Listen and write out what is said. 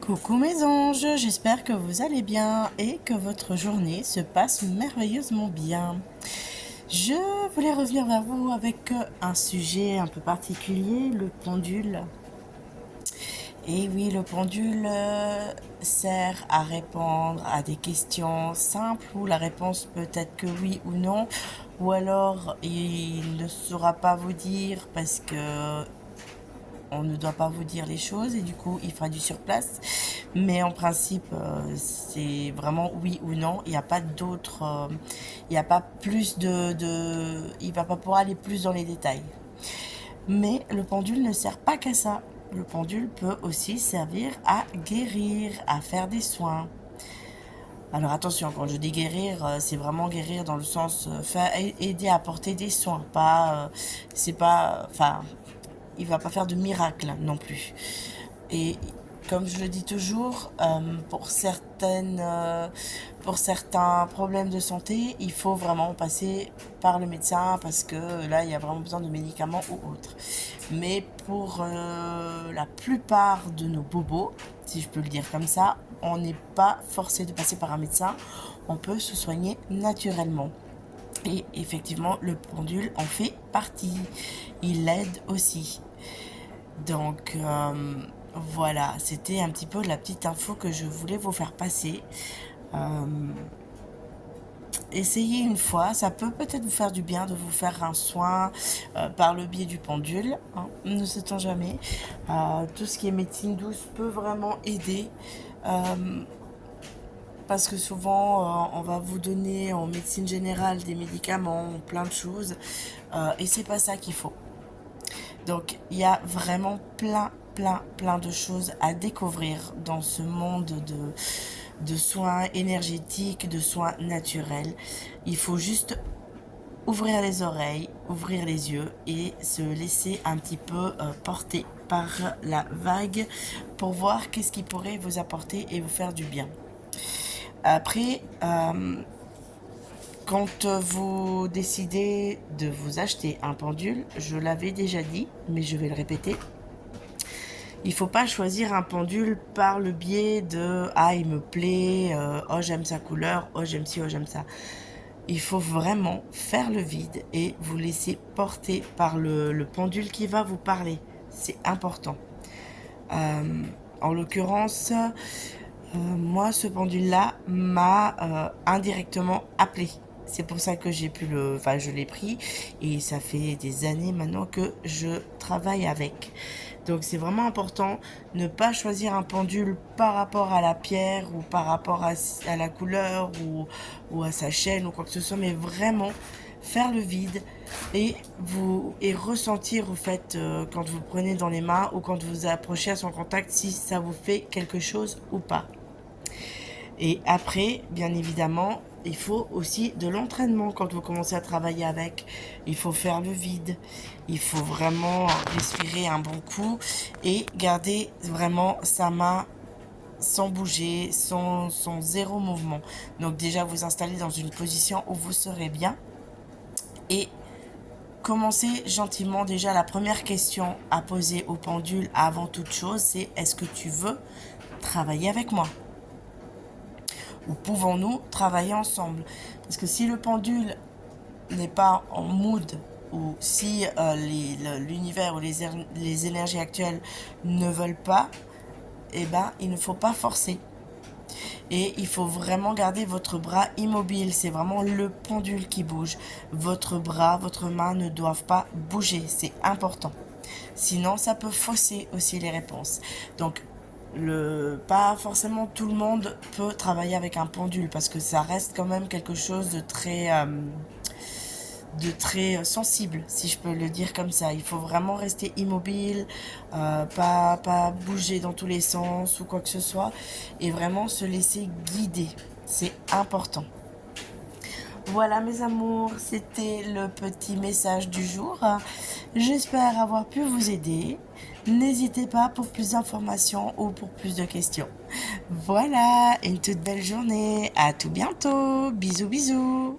Coucou mes anges, j'espère que vous allez bien et que votre journée se passe merveilleusement bien. Je voulais revenir vers vous avec un sujet un peu particulier, le pendule. Et oui, le pendule sert à répondre à des questions simples où la réponse peut être que oui ou non, ou alors il ne saura pas vous dire parce que on ne doit pas vous dire les choses et du coup il fera du surplace. Mais en principe, c'est vraiment oui ou non. Il n'y a pas d'autre, il n'y a pas plus il va pas pouvoir aller plus dans les détails. Mais le pendule ne sert pas qu'à ça. Le pendule peut aussi servir à guérir, à faire des soins. Alors attention, quand je dis guérir, c'est vraiment guérir dans le sens aider à apporter des soins, pas c'est pas enfin il va pas faire de miracle non plus. Et comme je le dis toujours, pour certains problèmes de santé, il faut vraiment passer par le médecin parce que là, il y a vraiment besoin de médicaments ou autres. Mais pour la plupart de nos bobos, si je peux le dire comme ça, on n'est pas forcé de passer par un médecin. On peut se soigner naturellement. Et effectivement, le pendule en fait partie. Il aide aussi. Donc voilà, c'était un petit peu la petite info que je voulais vous faire passer. Euh, Essayez une fois, ça peut peut-être vous faire du bien de vous faire un soin par le biais du pendule, hein, ne sait-on jamais. Tout ce qui est médecine douce peut vraiment aider. Euh, Parce que souvent, on va vous donner en médecine générale des médicaments, plein de choses, et c'est pas ça qu'il faut. Donc, il y a vraiment plein de choses à découvrir dans ce monde de soins énergétiques, de soins naturels. Il faut juste ouvrir les oreilles, ouvrir les yeux et se laisser un petit peu porter par la vague pour voir qu'est-ce qui pourrait vous apporter et vous faire du bien. Après, quand vous décidez de vous acheter un pendule, je l'avais déjà dit, mais je vais le répéter, il ne faut pas choisir un pendule par le biais de « Ah, il me plaît, oh j'aime sa couleur, oh j'aime ci, oh j'aime ça ». Il faut vraiment faire le vide et vous laisser porter par le pendule qui va vous parler. C'est important. En l'occurrence, moi, ce pendule-là m'a indirectement appelé. C'est pour ça que je l'ai pris et ça fait des années maintenant que je travaille avec. Donc c'est vraiment important ne pas choisir un pendule par rapport à la pierre ou par rapport à la couleur ou à sa chaîne ou quoi que ce soit, mais vraiment faire le vide et ressentir au fait quand vous prenez dans les mains ou quand vous approchez à son contact si ça vous fait quelque chose ou pas. Et après, bien évidemment, il faut aussi de l'entraînement quand vous commencez à travailler avec. Il faut faire le vide. Il faut vraiment respirer un bon coup et garder vraiment sa main sans bouger, sans zéro mouvement. Donc déjà vous installer dans une position où vous serez bien et commencez gentiment. Déjà la première question à poser au pendule avant toute chose, c'est est-ce que tu veux travailler avec moi ? Ou pouvons-nous travailler ensemble? Parce que si le pendule n'est pas en mood ou si l'univers ou les énergies actuelles ne veulent pas, eh ben, il ne faut pas forcer. Et il faut vraiment garder votre bras immobile. C'est vraiment le pendule qui bouge. Votre bras, votre main ne doivent pas bouger. C'est important. Sinon, ça peut fausser aussi les réponses. Donc, pas forcément tout le monde peut travailler avec un pendule parce que ça reste quand même quelque chose de très sensible, si je peux le dire comme ça. Il faut vraiment rester immobile, pas bouger dans tous les sens ou quoi que ce soit, et vraiment se laisser guider. C'est important. Voilà mes amours, c'était le petit message du jour. J'espère avoir pu vous aider. N'hésitez pas pour plus d'informations ou pour plus de questions. Voilà, une toute belle journée. À tout bientôt. Bisous bisous.